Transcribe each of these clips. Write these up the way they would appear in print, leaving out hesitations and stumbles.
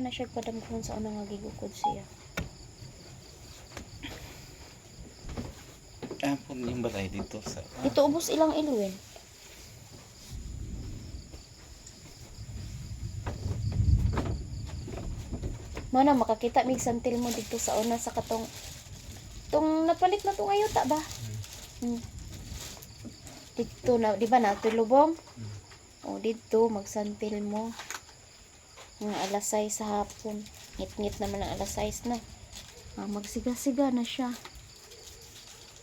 na siya padamkon sa unang nga gigukod siya. Ampun yung balay dito sa... Dito ubos ilang ilwen. Mana makakita mig santil mo dito sa una sa katong tong napalit na tong ayuta ba? Dito na, di ba na ito lubong? O dito magsantil mo. Mga alas 6 sa hapon. Ngit-ngit naman ang alas 6 na. Magsiga-siga na siya.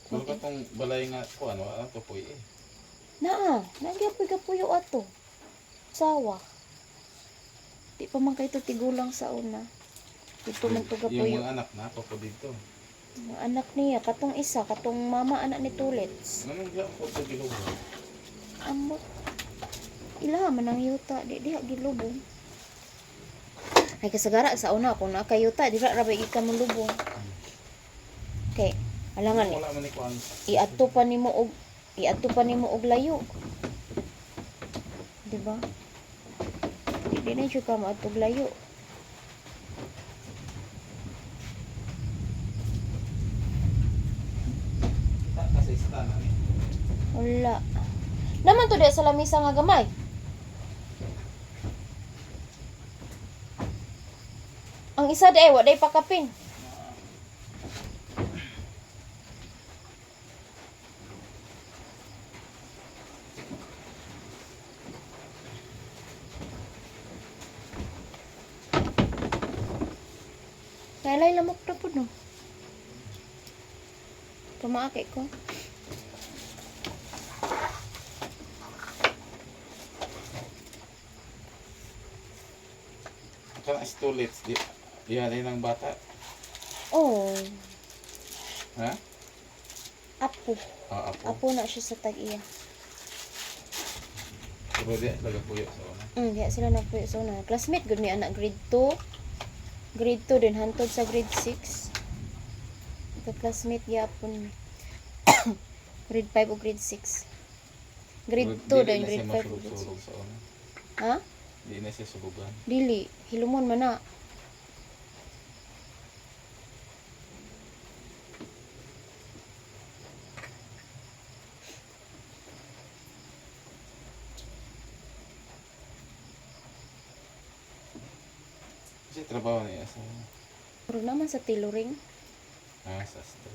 Ano ka tong balay nga ko, ano to po eh? Nagyapoy-gapuyo ato. Sawa. Di pa man kayo tigulang sa una. Dito man to Yung gapuyo. mga anak na, po dito. Mga anak niya, katong isa, katong mama anak ni Tulits. Anong diyan po sa gilubo? Amot. Ila man ang yuta, di gilubong. Ay kasagara sa una kung nakayuta, di ra rabay ika mo lubong. Okay, alangan Wala man ni kuan. iadto pa nimo og layo. Di ba? Di na jud ka maadto og layo. Kasi ista na ni. Wala. Naman to di sa lamisa nga gamay. Ang isa di wa day pakapin. Kalay lamok na po no. Tumaake ko. Ito na stulits. Yan ay ng bata. Oh, Ha? apo. Apo. Apo na siya sa tag-iya. Pero di talaga puyo sa una. Diya sila nagpuyo sa una. Classmate, good ni anak grade 2. Grade 2 din, hantod sa grade 6. Classmate yapon. Grade 5 o grade 6. Grade 2 din, grade 5 o grade 6. Sa una. Ha? Di na siya sulugan. Dili, hilumon man na. Kasi trabaho niya sa... Pero naman sa tailoring. sastre.